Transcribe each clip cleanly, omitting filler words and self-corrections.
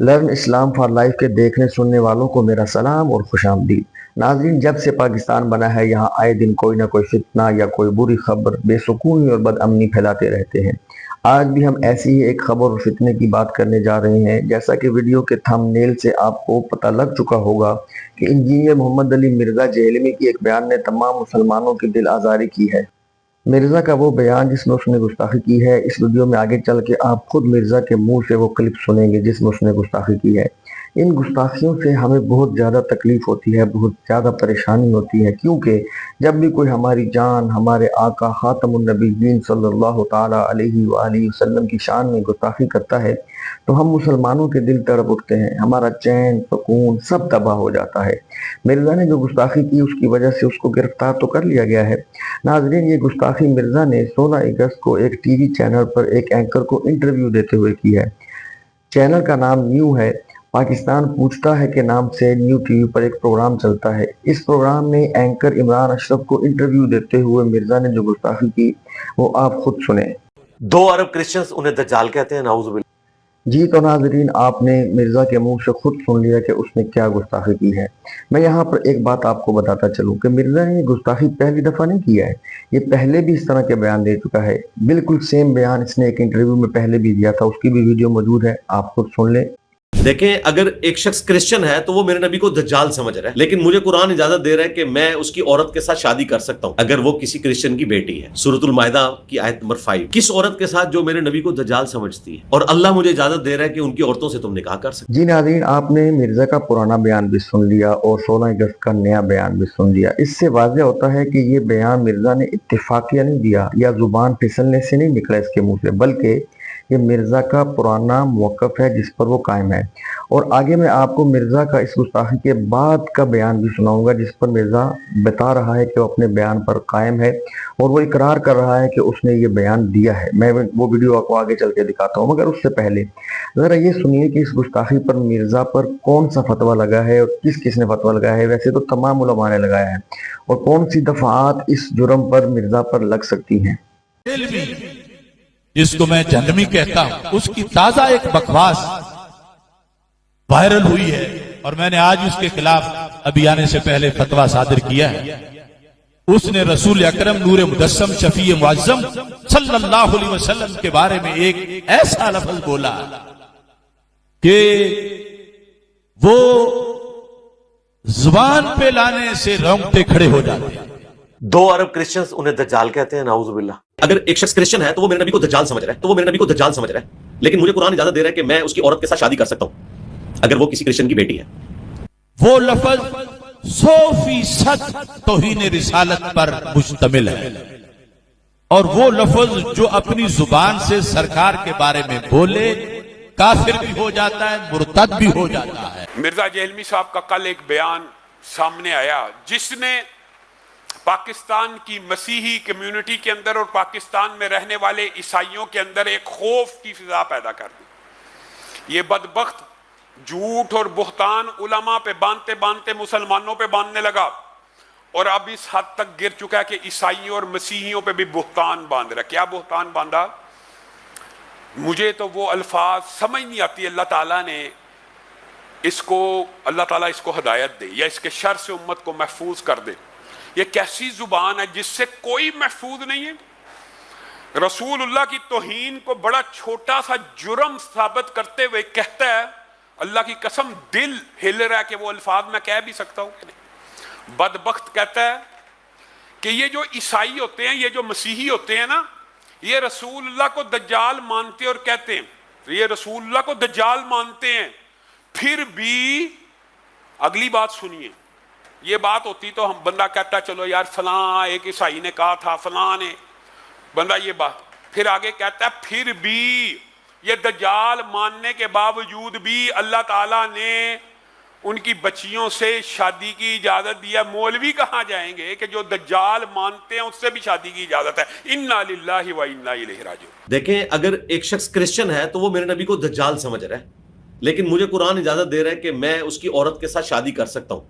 Learn Islam for life के देखने सुनने वालों को मेरा सलाम और खुश आमदीद। नाजरीन, जब से पाकिस्तान बना है यहाँ आए दिन कोई ना कोई फितना या कोई बुरी खबर बेसुकूनी और बदअमनी फैलाते रहते हैं। आज भी हम ऐसी ही एक खबर और फितने की बात करने जा रहे हैं। जैसा कि वीडियो के थंबनेल से आपको पता लग चुका होगा कि इंजीनियर मोहम्मद अली मिर्जा जेहलमी की एक बयान ने तमाम मुसलमानों की दिल आज़ारी की है। मिर्जा का वो बयान जिसमें उसने गुस्ताखी की है, इस वीडियो में आगे चल के आप खुद मिर्जा के मुंह से वो क्लिप सुनेंगे जिसमें उसने गुस्ताखी की है। इन गुस्ताखियों से हमें बहुत ज़्यादा तकलीफ होती है, बहुत ज़्यादा परेशानी होती है, क्योंकि जब भी कोई हमारी जान, हमारे आका खातमुन नबीयीन सल्लल्लाहु ताला अलैहि वालैहि वसल्लम की शान में गुस्ताखी करता है तो हम मुसलमानों के दिल तड़प उठते हैं, हमारा चैन सुकून सब तबाह हो जाता है। मिर्जा ने जो गुस्ताखी की उसकी वजह से उसको गिरफ्तार तो कर लिया गया है। नाजरीन, ये गुस्ताखी मिर्जा ने 16 अगस्त को एक टीवी चैनल पर एक एंकर को इंटरव्यू देते हुए की है। चैनल का नाम न्यू है, पाकिस्तान पूछता है के नाम से न्यू टीवी पर एक प्रोग्राम चलता है। इस प्रोग्राम में एंकर इमरान अशरफ को इंटरव्यू देते हुए मिर्जा ने जो गुस्ताखी की वो आप खुद सुने। 2 अरब क्रिश्चियंस उन्हें दज्जाल कहते हैं, नाउजुबिल्लाह। जी तो नाजरीन, आपने मिर्जा के मुंह से खुद सुन लिया कि उसने क्या गुस्ताखी की है। मैं यहाँ पर एक बात आपको बताता चलूँ कि मिर्जा ने ये गुस्ताखी पहली दफ़ा नहीं किया है, ये पहले भी इस तरह के बयान दे चुका है। बिल्कुल सेम बयान इसने एक इंटरव्यू में पहले भी दिया था, उसकी भी वीडियो मौजूद है, आप खुद सुन लें। देखें, अगर एक शख्स क्रिश्चियन है तो वो मेरे नबी को दज्जाल समझ रहा है, लेकिन मुझे कुरान इजाजत दे रहा है कि मैं उसकी औरत के साथ शादी कर सकता हूं अगर वो किसी क्रिश्चियन की बेटी है। सूरतुल माइदा की आयत नंबर 5। किस औरत के साथ जो मेरे नबी को दज्जाल समझती है, और अल्लाह मुझे इजाजत दे रहा है कि उनकी औरतों से तुम निकाह कर सकते। जी नाज़रीन, आपने मिर्जा का पुराना बयान भी सुन लिया और 16 अगस्त का नया बयान भी सुन लिया। इससे वाज़ेह होता है कि ये बयान मिर्जा ने इत्तेफाकिया नहीं दिया या जुबान फिसलने से नहीं निकला इसके मुंह से, बल्कि ये मिर्जा का पुराना मौक़िफ़ है जिस पर वो कायम है। और आगे मैं आपको मिर्जा का इस गुस्ताखी के बाद का बयान भी सुनाऊंगा जिस पर मिर्जा बता रहा है कि वो अपने बयान पर कायम है और वो इकरार कर रहा है कि उसने ये बयान दिया है। मैं वो वीडियो आपको आगे चल के दिखाता हूँ, मगर उससे पहले ज़रा ये सुनिए कि इस गुस्ताखी पर मिर्जा पर कौन सा फतवा लगा है और किस किसने फतवा लगाया है। वैसे तो तमाम उलमा ने लगाया है, और कौन सी दफात इस जुर्म पर मिर्जा पर लग सकती हैं। जिसको मैं जहन्नमी कहता हूं, उसकी ताजा एक बकवास वायरल हुई है और मैंने आज उसके खिलाफ अभी आने से पहले फतवा सादर किया है। उसने रसूल अकरम नूर मुदस्सम शफी मुअज्जम सल्लल्लाहु अलैहि वसल्लम के बारे में एक ऐसा लफ्ज बोला कि वो जुबान पे लाने से रोंगटे खड़े हो जाते हैं। 2 अरब क्रिश्चियंस उन्हें दज्जाल कहते हैं, नाउजुबिल्लाह। अगर एक शख्स क्रिश्चियन है तो वो मेरे नबी को दज्जाल समझ रहा है, लेकिन मुझे कुरान इजाजत दे रहा है कि मैं उसकी औरत के साथ शादी कर सकता हूं अगर वो किसी क्रिश्चियन की बेटी है। वो लफ्ज 100% तौहीन रिसालत पर मुश्तमिल है, और वो लफ्ज जो अपनी जुबान से सरकार के बारे में बोले काफिर भी हो जाता है, मुर्तद भी हो जाता है। मिर्जा जेहलमी साहब का कल एक बयान सामने आया जिसने पाकिस्तान की मसीही कम्युनिटी के अंदर और पाकिस्तान में रहने वाले ईसाइयों के अंदर एक खौफ की फिजा पैदा कर दी। ये बदबख्त झूठ और बुहतान उलमा पे बांधते बांधते मुसलमानों पे बांधने लगा, और अब इस हद तक गिर चुका है कि ईसाइयों और मसीहियों पे भी बुहतान बांध रहा। क्या बुहतान बांधा, मुझे तो वो अल्फाज समझ नहीं आती। अल्लाह ताला इसको हिदायत दे या इसके शर से उम्मत को महफूज कर दे। ये कैसी जुबान है जिससे कोई महफूज नहीं है। रसूलुल्लाह की तौहीन को बड़ा छोटा सा जुर्म साबित करते हुए कहता है, अल्लाह की कसम दिल हिल रहा है कि वो अल्फाज मैं कह भी सकता हूं कि नहीं। बदबख्त कहता है कि ये जो ईसाई होते हैं, ये जो मसीही होते हैं ना, ये रसूलुल्लाह को दज्जाल मानते और कहते हैं, ये रसूलुल्लाह को दज्जाल मानते हैं, फिर भी अगली बात सुनिए। ये बात होती तो हम बंदा कहता चलो यार फलां एक ईसाई ने कहा था, फलां ने बंदा ये बात, फिर आगे कहता है फिर भी ये दज्जाल मानने के बावजूद भी अल्लाह ताला ने उनकी बच्चियों से शादी की इजाजत दिया। मौलवी कहाँ जाएंगे कि जो दज्जाल मानते हैं उससे भी शादी की इजाजत है। इन्ना लिल्लाहि व इन्ना इलैहि राजिऊन। देखें, अगर एक शख्स क्रिश्चियन है तो वो मेरे नबी को दज्जाल समझ रहा है, लेकिन मुझे कुरान इजाजत दे रहा है कि मैं उसकी औरत के साथ शादी कर सकता हूं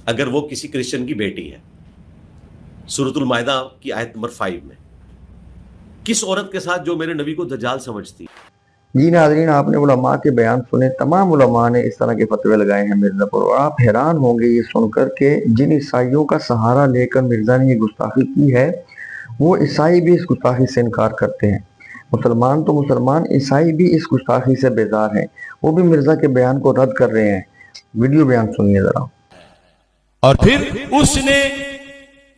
अगर वो किसी क्रिश्चियन की बेटी है। सूरतुल माइदा की आयत नंबर 5 में। किस औरत के साथ जो मेरे नबी को दज्जाल समझती है। जी नाज़रीन, आपने उलमा के बयान सुने। तमाम उलमा ने इस तरह के फतवे लगाए हैं मिर्ज़ा पर, और आप हैरान होंगे ये सुनकर के जिन ईसाइयों का सहारा लेकर मिर्ज़ा ने ये गुस्ताखी की है, वो ईसाई भी इस गुस्ताखी से इनकार करते हैं। मुसलमान तो मुसलमान, ईसाई भी इस गुस्ताखी से बेजार हैं। वो भी मिर्ज़ा के बयान को रद्द कर रहे हैं। वीडियो बयान सुनिए जरा। और फिर उसने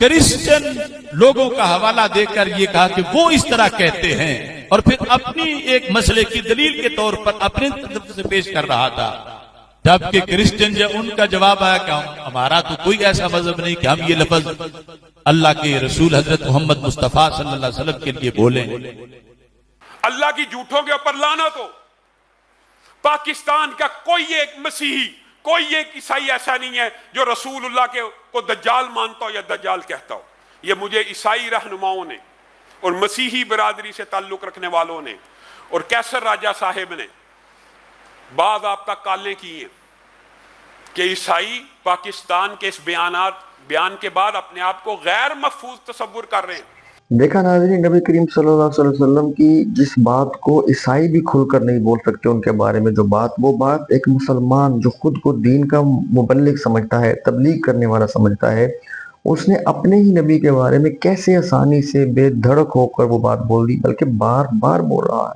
क्रिश्चियन लोगों का हवाला देकर ये कहा कि वो इस तरह कहते हैं, और फिर अपनी एक मसले की दलील के तौर पर अपने तरफ से पेश कर रहा था। जबकि क्रिश्चियन जब उनका जवाब आया कि हमारा तो कोई ऐसा मजहब नहीं कि हम ये लफ्ज अल्लाह के रसूल हजरत मोहम्मद मुस्तफा सल्लल्लाहु अलैहि वसल्लम के लिए बोलें। अल्लाह की झूठों के ऊपर लानत हो। पाकिस्तान का कोई एक मसीही, कोई एक ईसाई ऐसा नहीं है जो रसूलुल्लाह को दज्जाल मानता हो या दज्जाल कहता हो। ये मुझे ईसाई रहनुमाओं ने और मसीही बरादरी से ताल्लुक रखने वालों ने और कैसर राजा साहिब ने बाद आपका काले किए कि ईसाई पाकिस्तान के इस बयान के बाद अपने आप को गैर महफूज तस्वुर कर रहे हैं। देखा नाज़रीन, नबी करीम सल्लल्लाहु अलैहि वसल्लम की जिस बात को ईसाई भी खुलकर नहीं बोल सकते उनके बारे में, जो बात, वो बात एक मुसलमान जो खुद को दीन का मुबल्लिग समझता है, तबलीग करने वाला समझता है, उसने अपने ही नबी के बारे में कैसे आसानी से बेधड़क होकर वो बात बोल दी, बल्कि बार बार बोल रहा है।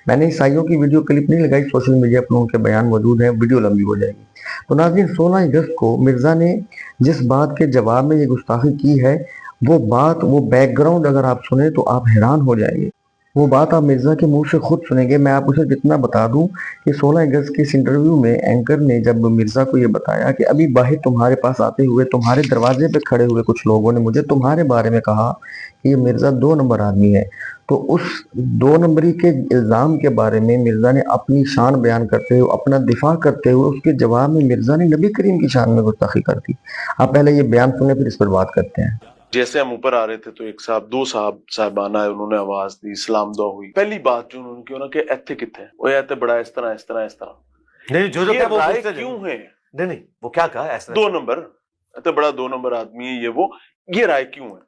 मैंने ईसाइयों की वीडियो क्लिप नहीं लगाई, सोशल मीडिया पर उनके बयान मौजूद हैं, वीडियो लंबी हो जाएगी। तो नाज़रीन, 16 अगस्त को मिर्ज़ा ने जिस बात के जवाब में ये गुस्ताखी की है, वो बात, वो बैकग्राउंड अगर आप सुने तो आप हैरान हो जाएंगे। वो बात आप मिर्ज़ा के मुंह से खुद सुनेंगे। मैं आप उसे जितना बता दूं कि 16 अगस्त के इस इंटरव्यू में एंकर ने जब मिर्ज़ा को ये बताया कि अभी बाहर तुम्हारे पास आते हुए तुम्हारे दरवाजे पे खड़े हुए कुछ लोगों ने मुझे तुम्हारे बारे में कहा कि ये मिर्ज़ा 2 नंबर आदमी है, तो उस 2 नंबरी के इल्ज़ाम के बारे में मिर्ज़ा ने अपनी शान बयान करते हुए, अपना दिफा करते हुए, उसके जवाब में मिर्ज़ा ने नबी करीम की शान में गुस्ताखी कर दी। आप पहले ये बयान सुने, फिर इस पर बात करते हैं। जैसे हम ऊपर आ रहे थे तो एक साहब, 2 साहबाना है, उन्होंने आवाज दी, इस्लाम दुआ हुई। पहली बात जो उन्होंने की ना कि ऐथे किथे वो ऐथे बड़ा इस तरह इस तरह इस तरह नहीं, जो ये वो राय क्यों है? नहीं, वो क्या कहा ऐसा? 2 नंबर, ऐथे बड़ा 2 नंबर आदमी है, ये राय क्यों है?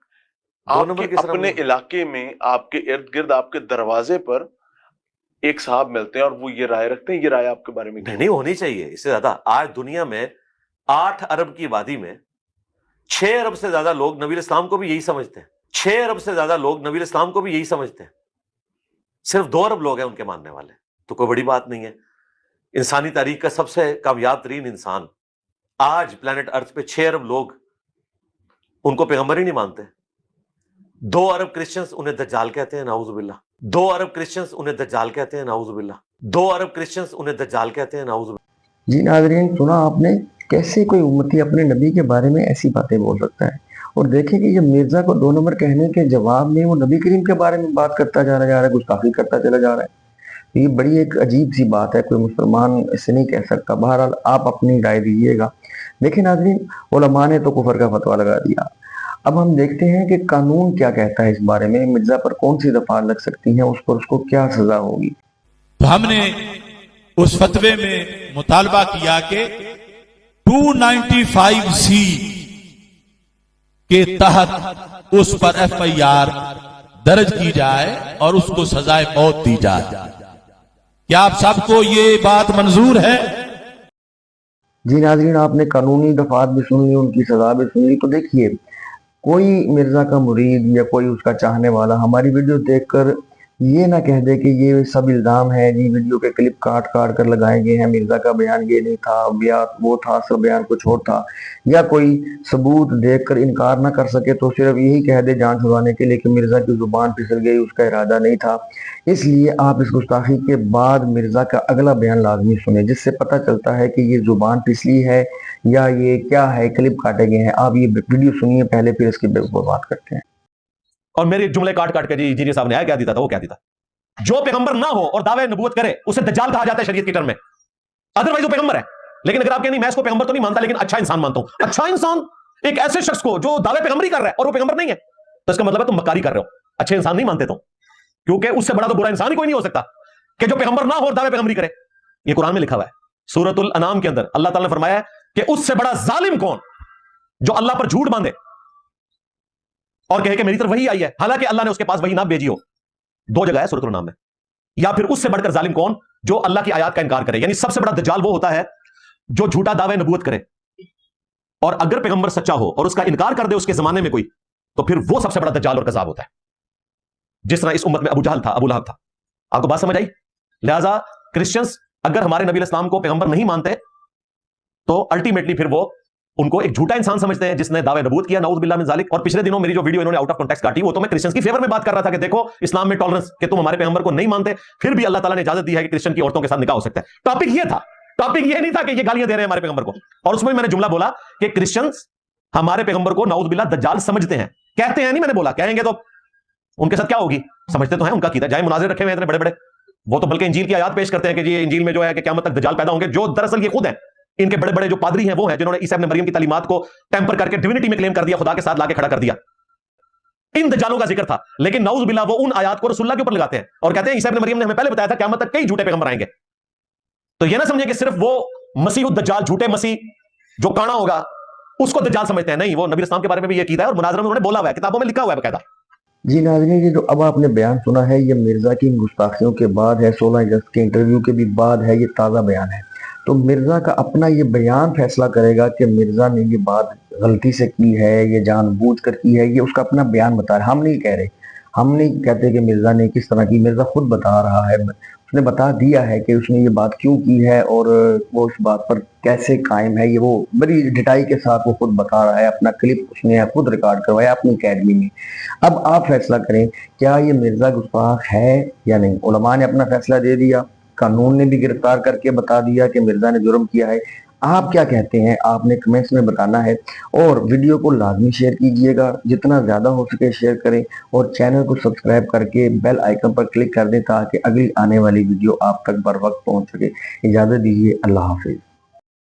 आपके अपने इलाके में, आपके इर्द गिर्द, आपके दरवाजे पर एक साहब मिलते हैं और वो ये राय रखते हैं, ये राय आपके बारे में नहीं होनी चाहिए। इससे ज्यादा आज दुनिया में 8 अरब की आबादी में 6 अरब से ज्यादा लोग नबी इस्लाम को भी यही समझते हैं। 6 अरब से ज्यादा लोग नबी इस्लाम को भी यही समझते हैं। सिर्फ 2 अरब लोग हैं उनके मानने वाले, तो कोई बड़ी बात नहीं है। इंसानी तारीख का सबसे कामयाब तरीन इंसान, आज प्लेनेट अर्थ पे 6 अरब लोग उनको पैगंबर ही नहीं मानते। 2 अरब क्रिश्चियंस उन्हें दज्जाल कहते हैं, नाउजुबिल्लाह। 2 अरब क्रिश्चियंस उन्हें दज्जाल कहते हैं, नाउजुबिल्लाह। 2 अरब क्रिश्चियंस उन्हें दज्जाल कहते हैं, नाउजुबिल्लाह। जी नाज़रीन, सुना आपने कैसे कोई उम्मती अपने नबी के बारे में ऐसी बातें बोल सकता है। और देखें कि जब मिर्ज़ा को 2 नंबर कहने के जवाब में वो नबी करीम के बारे में बात करता जा रहा है, गुस्ताखी करता चला जा रहा है। तो ये बड़ी एक अजीब सी बात है, कोई मुसलमान इसे नहीं कह सकता। बहरहाल आप अपनी राय दीजिएगा। देखिए नाज़रीन, उलमा ने तो कुफर का फतवा लगा दिया। अब हम देखते हैं कि कानून क्या कहता है इस बारे में, मिर्ज़ा पर कौन सी दफा लग सकती है, उस पर उसको क्या सजा होगी। तो हमने उस फतवे में मुतालबा किया कि 295C के तहत उस पर FIR दर्ज की जाए और उसको सजाए मौत दी जाए। क्या आप सबको ये बात मंजूर है? जी नाज़रीन, आपने कानूनी दफात भी सुन ली, उनकी सजा भी सुन ली। तो देखिए, कोई मिर्ज़ा का मुरीद या कोई उसका चाहने वाला हमारी वीडियो देखकर ये ना कह दे कि ये सब इल्ज़ाम है जी, वीडियो के क्लिप काट काट कर लगाए गए हैं, मिर्ज़ा का बयान ये नहीं था, वो था, सब बयान कुछ और था, या कोई सबूत देखकर इनकार ना कर सके तो सिर्फ यही कह दे जान छुड़ाने के लिए कि मिर्ज़ा की ज़ुबान फिसल गई, उसका इरादा नहीं था। इसलिए आप इस गुस्ताखी के बाद मिर्ज़ा का अगला बयान लाजमी सुने, जिससे पता चलता है कि ये ज़ुबान फिसली है या ये क्या है, क्लिप काटे गए हैं। आप ये वीडियो सुनिए पहले, फिर इसकी बात करते हैं। और मेरे जुमले काट काट के जी साहब ने आया क्या देता था, वो क्या देता, जो पैगंबर ना हो और दावे नबूवत करे उसे दज्जाल कहा जाता है शरीयत की टर्म में। अदरवाइज वो पैगंबर है। लेकिन अगर आप कहें नहीं मैं इसको पैगंबर तो नहीं मानता लेकिन अच्छा इंसान मानता हूं, अच्छा इंसान एक ऐसे शख्स को जो दावे पैगंबरी कर रहा है और वो पैगंबर नहीं है, तो इसका मतलब है तुम मक्कारी कर रहे हो, अच्छे इंसान नहीं मानते तुम, क्योंकि उससे बड़ा तो बुरा इंसान ही कोई नहीं हो सकता कि जो पैगंबर ना हो और दावे पैगंबरी करे। ये कुरान में लिखा हुआ है, सूरतुल अनाम के अंदर अल्लाह ताला ने फरमाया है कि उससे बड़ा जालिम कौन जो अल्लाह पर झूठ बांधे और कहे कि मेरी तरफ वही आई है, हालांकि अल्लाह ने उसके पास वही ना भेजी हो। 2 जगह है सूरतुल अनाम में। یا پھر اس سے بڑھ کر ظالم کون؟ جو اللہ کی آیات کا انکار کرے. یعنی سب سے بڑا دجال وہ ہوتا ہے جو جھوٹا دعوے نبوت کرے, اور اگر پیغمبر سچا ہو اور اس کا انکار کر دے اس کے زمانے میں کوئی, تو پھر وہ سب سے بڑا دجال اور کذاب ہوتا ہے. جس طرح اس امت میں ابو جہل تھا, ابو لہب تھا. آپ کو بات سمجھ آئی؟ لہذا کرسچنز اگر ہمارے نبی علیہ السلام کو پیغمبر نہیں مانتے تو الٹیمیٹلی پھر وہ ان کو ایک جھوٹا انسان سمجھتے ہیں جس نے دعوے نبوت کیا, نعوذ باللہ من ذالک. اور پچھلے دنوں میری جو ویڈیو انہوں نے آؤٹ آف کانٹیکسٹ کاٹی, وہ تو میں کرسچنز کی فیور میں بات کر رہا تھا کہ دیکھو اسلام میں ٹالرنس, کہ تم ہمارے پیغمبر کو نہیں مانتے پھر بھی اللہ تعالیٰ نے اجازت دی ہے کہ کرسچن کی عورتوں کے ساتھ نکاح ہو سکتا ہے. ٹاپک یہ تھا, ٹاپک یہ نہیں تھا کہ یہ گالیاں دے رہے ہیں ہمارے پیغمبر کو. اور اس میں میں نے جملہ بولا کہ کرسچنز ہمارے پیغمبر کو نعوذ باللہ دجال سمجھتے ہیں. کہتے ہیں نہیں, میں نے بولا کہیں گے تو ان کے ساتھ کیا ہوگی, سمجھتے تو ہیں ان کا عقیدہ. جائے مناظر رکھے ہوئے اتنے بڑے بڑے, وہ تو بلکہ انجیل کی آیات پیش کرتے ہیں کہ جی انجیل میں جو ہے کہ قیامت تک دجال پیدا ہوں گے, جو دراصل یہ خود ہیں. ان کے بڑے بڑے جو پادری ہیں وہ ہیں جنہوں نے عیسی ابن مریم کی تعلیمات کو ٹیمپر کر کے ڈیوینٹی میں کلیم کر دیا, خدا کے ساتھ لا کے کھڑا کر دیا. ان دجالوں کا ذکر تھا, لیکن نعوذ باللہ وہ ان آیات کو رسول اللہ کے اوپر لگاتے ہیں اور کہتے ہیں عیسی ابن مریم نے ہمیں پہلے بتایا تھا قیامت تک کئی جھوٹے پیغمبر آئیں گے. تو یہ نہ سمجھیں کہ صرف وہ مسیح الدجال, جھوٹے مسیح جو کانا ہوگا, اس کو دجال سمجھتے ہیں. نہیں, وہ نبی اسلام کے بارے میں بھی یہ کیتا ہے اور مناظرہ میں انہوں نے بولا ہوا ہے, کتابوں میں لکھا ہوا ہے باقاعدہ. جی ناظرین, یہ جو اب آپ نے بیان سنا ہے یہ مرزا کی گستاخیوں کے بعد ہے, 16 اگست کے انٹرویو کے بھی بعد ہے, یہ تازہ بیان ہے. تو مرزا کا اپنا یہ بیان فیصلہ کرے گا کہ مرزا نے یہ بات غلطی سے کی ہے, یہ جان بوجھ کر کی ہے, یہ اس کا اپنا بیان بتا رہا ہے. ہم نہیں کہہ رہے, ہم نہیں کہتے کہ مرزا نے کس طرح کی, مرزا خود بتا رہا ہے, اس نے بتا دیا ہے کہ اس نے یہ بات کیوں کی ہے اور وہ اس بات پر کیسے قائم ہے. یہ وہ بڑی ڈٹائی کے ساتھ وہ خود بتا رہا ہے, اپنا کلپ اس نے خود ریکارڈ کروایا اپنی اکیڈمی میں. اب آپ فیصلہ کریں کیا یہ مرزا گستاخ ہے یا نہیں. علماء نے اپنا فیصلہ دے دیا, قانون نے بھی گرفتار کر کے بتا دیا کہ مرزا نے جرم کیا ہے. آپ کیا کہتے ہیں, آپ نے کمنٹس میں بتانا ہے, اور ویڈیو کو لازمی شیئر کیجئے گا, جتنا زیادہ ہو سکے شیئر کریں, اور چینل کو سبسکرائب کر کے بیل آئیکن پر کلک کر دیں تاکہ اگلی آنے والی ویڈیو آپ تک بر وقت پہنچ سکے. اجازت دیجیے, اللہ حافظ.